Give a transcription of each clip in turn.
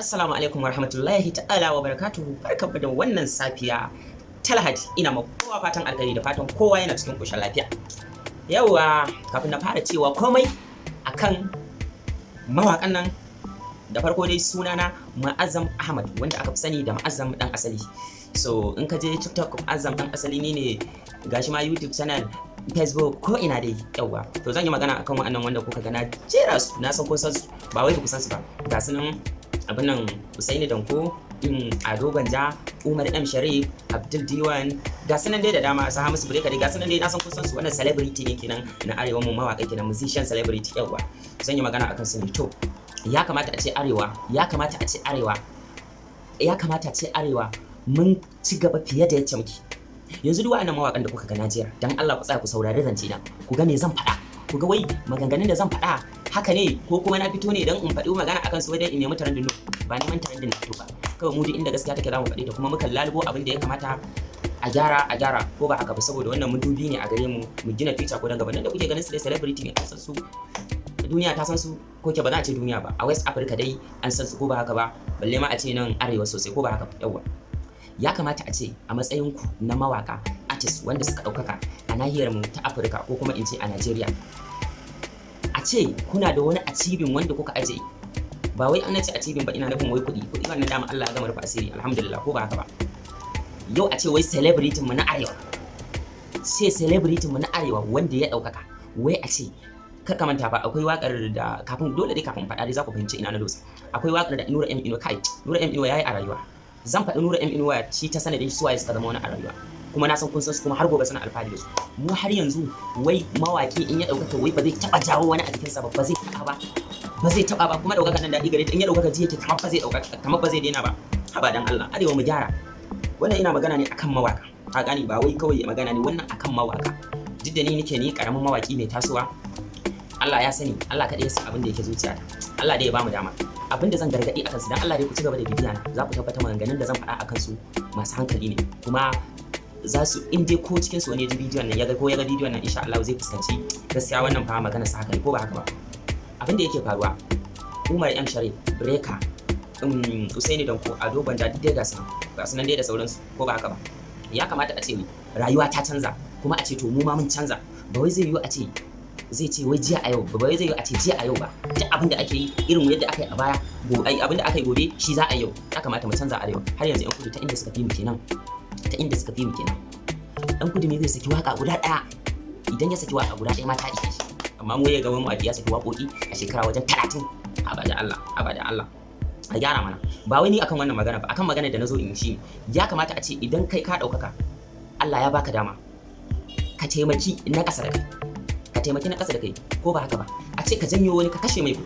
Assalamu alaikum warahmatullahi ta'ala wa barakatuhu. Barkanmu da wannan safiya ta Lahadi. Ina ma kowa fatan alkhairi da fatan kowa yana cikin koshin lafiya. Yauwa, kafin na fara cewa komai akan mawaƙan nan, da farko dai sunana Ma'azzam Ahmad, wanda aka fi sani da Ma'azzam dan asali. So in ka je TikTok, Ma'azzam dan asali ne gashi ma YouTube channel, Facebook, ko ina dai. Yauwa, to zan yi magana akan wa'annan wanda kuka ga na jera su, na san kun san su, ba wai ku san su ba. Ga su nan abin nan Usaini Danko, Ado Banja, Umar M Sharif, Abdul Diwan, ga su nan dai da dama, su Hamisu Breka dai, ga su nan dai na san kun san su. Wannan celebrity ne kenan na Arewa, mu mawaƙa kenan, musician celebrity. Yauwa, zan yi magana akan su ne. To ya kamata a ce Arewa mun ci gaba fiye da yacce muke. Yanzu duk wa'annan mawaƙan da kuka ga Najeriya, dan Allah ku tsaya ku saurari zance na, ku ga me zan faɗa, ku ga wai maganganun da zan faɗa haka ne ko kuma na fito ne dan in faɗi magana akan su wajen in nemi trending, ba neman trending na fito ba. Kawai mu duk inda gaskiya take za mu faɗi ta, kuma mukan lalubo abin da ya kamata a gyara ko ba haka ba, saboda wannan mudubi ne a gare mu, mu gina future ko dan gaba. Nan da kuke ganin su da celebrity ne, an san su, duniya ta san su, ko ke ba za a ce duniya ba, a West Africa dai an san su ko ba haka ba, balle ma a ce nan Arewa sosai ko ba haka ba. Yawwa, ya kamata a ce a matsayin ku na mawaka artist wanda suka ɗaukaka a nahiyar mu ta Afirka ko kuma in ce a Najeriya, a ce kuna da wani achieving wanda kuka aje. Ba wai an ce achieving ba ina nufin wai kuɗi wannan dama Allah ya gama rufa asiri, alhamdulillah ko ba haka ba. Yau a ce wai celebrity mu na Arewa, wanda ya ɗaukaka, wai a ce kar ka manta ba, akwai waƙar da kafin faɗa dai za ku fahimci ina na dosa. Akwai waƙar da Nura M Inuwa yayi a rayuwa. Zan faɗi Nura M Inuwa shi ta sanadin shi suwaye suka zama wani a rayuwa, kuma na san kun san su, kuma har gobe suna alfahari da su. Mu har yanzu wai mawaki in ya ɗaukaka wai ba zai taɓa jawo wani a jikinsa ba, ba zai taɓa ba, kuma ɗaukaka nan daɗi gare ta, in ya ɗaukaka ji yake kamar ba zai daina ba. Haba dan Allah, Arewa mu gyara. Wannan ina magana ne akan mawaka, ka gani, ba wai kawai magana ne wannan akan mawaka. Duk da ni karamin mawaki mai tasowa, Allah ya sani, Allah kaɗai ya san abin da yake zuciyata. Allah dai ya bamu dama. Abin da zan gargaɗi akan su, dan Allah dai ku ci gaba da bibiya na, za ku tabbata maganganun da zan faɗa akan su masu hankali ne, kuma za su, in dai ko cikin su wani ya ji bidiyon nan ya ga bidiyon nan, insha Allah zai fuskanci gaskiya wannan fa magana sa haka ne ko ba haka ba. Abin da yake faruwa, Umar M Sharif, Breka, Usaini Danko, Ado Banja, duk dai ga su nan dai da sauransu ko ba haka ba. Ya kamata a ce rayuwa ta canza, kuma a ce to mu ma mun canza. Ba wai zai yiwu a ce zai ce wai jiya a yau ba, wai zai yi a ce jiya a yau ba. Duk abin da ake yi irin yadda aka yi a baya, abin da aka yi gobe shi za a yi yau. Ya kamata mu canza Arewa. Har yanzu yan kudu ta inda suka fi mu kenan, dan kudu ne zai saki waka guda ɗaya, idan ya saki waka guda ɗaya ma ta ishe shi, amma mu ya ga wani ya saki waƙoƙi a shekara wajen 30. Abada Allah a gyara mana. Ba wai ni akan wannan magana ba, akan magana da nazo in shi, ya kamata a ce idan kai ka ɗaukaka, Allah ya baka dama, ka taimaki na ƙasa da kai, ko ba haka ba. A ce ka janyo wani ka kashe mai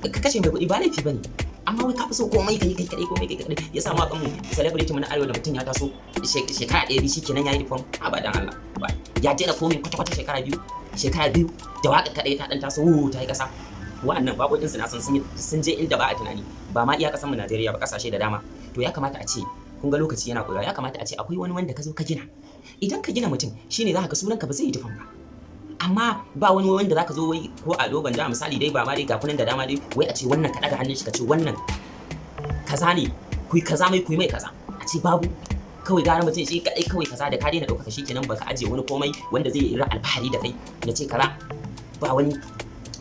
kuɗi ba laifi bane, amma wai ka fi so komai kai kadai. Ya samu akan mu celebrity mu na Arewa da mutum ya taso shekara 1 2 shikenan yayi reform. Abadan Allah, ba ya daina komai kwata shekara biyu da waka kadai ta dan taso ta yi kasa. Wa'annan bakokin su na san sun je inda ba a tunani, ba ma iya kasan mu Najeriya ba, kasashe da dama. To ya kamata a ce, kun ga lokaci yana koyawa, ya kamata a ce akwai wani wanda ka zo ka gina. Idan ka gina mutum, shine za ka ga sunanka ba zai yi dufan ba. Amma ba wani wanda zaka zo wai ko a dogon da misali dai, ba ma dai ga kunan da dama dai, wai a ce wannan ka daga hannun shi ka ce wannan kaza ne, ku yi mai kaza. A ce babu, kawai gara mutum shi kadai kawai kaza, da ka daina ɗaukaka shi kenan, baka ajiye wani komai wanda zai yi alfahari da kai, ya ce kaza. Ba wani,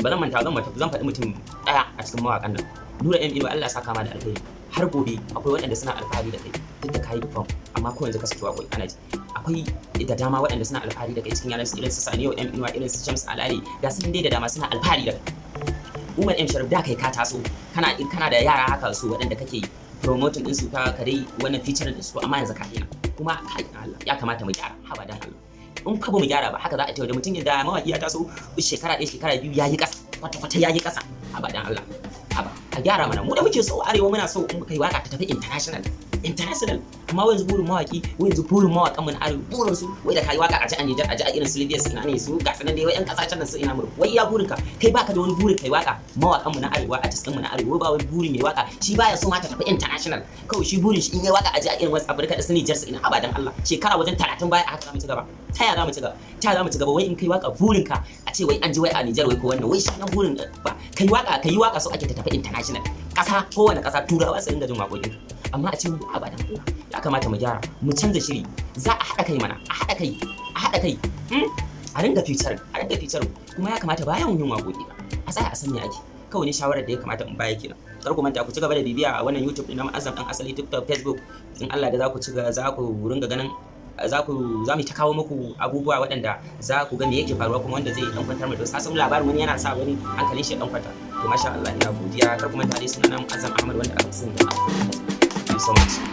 ba zan manta, zan faɗi mutum ɗaya a cikin mawaƙan nan, Nura M Inuwa, Allah ya saka ma da alheri. Har gobe akwai waɗanda suna alfahari da kai duk da kayi dufan, amma ko yanzu ka saki waƙoƙi ana ji. Akwai da dama waɗanda suna alfahari da kai cikin yanar su, irin su Saniyo M Inuwa, irin su Shams Alali, ga sun dai da dama suna alfahari da kai. Umar M Sharif, da kai ka taso, kana da yara haka su waɗanda kake promoting din su, ka dai wannan featuring din su, amma yanzu ka daina. Kuma kai Allah, ya kamata mu gyara. Haba dan Allah, in ka ba mu gyara ba, haka za a tawo da mutum da mawaki ya taso shekara 1 shekara 2 yayi kasa, kwata yayi kasa. Haba dan Allah, haba a gyara mana. Mu da muke so Arewa, muna so in muka yi waka ta tafi international, international. Amma yanzu burin mawaki, yanzu burin mawakan mu na arewa, burin su wai da kai waka a ji a Niger, a ji a irin su Libya ina ne su ga sanan dai wai yan kasashen nan su ina mur wai ya burin ka kai baka da wani burin kai waka mawakan mu na arewa, artist din mu na arewa ba wani burin mai waka shi baya so ma ta tafi international, kawai shi burin shi in yayi waka a ji a irin wasu Afirka da su Niger su ina abadan Allah shekara wajen 30 baya haka za mu ci gaba. Ta ya za mu ci gaba? Ta ya za mu ci gaba wai in kai waka burin ka a ce wai an ji wai a Niger wai ko wannan wai shi nan burin ba kai waka so ake ta tafi international kasa kowane kasa turawa su dinga jin waƙoƙin amma a cikin abadan Allah ya kamata mu gyara mu canza shiri za a haɗa kai mana a haɗa kai a ringa feature kuma ya kamata bayan yin waƙoƙi ba a tsaya a san me ake kawai ne shawarar da ya kamata in baya kenan kar ku manta ku ci gaba da bibiya a wannan YouTube din na Mu'azzam dan asali TikTok Facebook in Allah da za ku ringa ganin za mu ta kawo muku abubuwa waɗanda za ku ga me yake faruwa kuma wanda zai dan kwantar mu da wasu asan labarin wani yana sa wani hankalin shi dan kwanta to masha Allah ina godiya kar ku manta dai sunan Mu'azzam Ahmad wanda aka sani da so much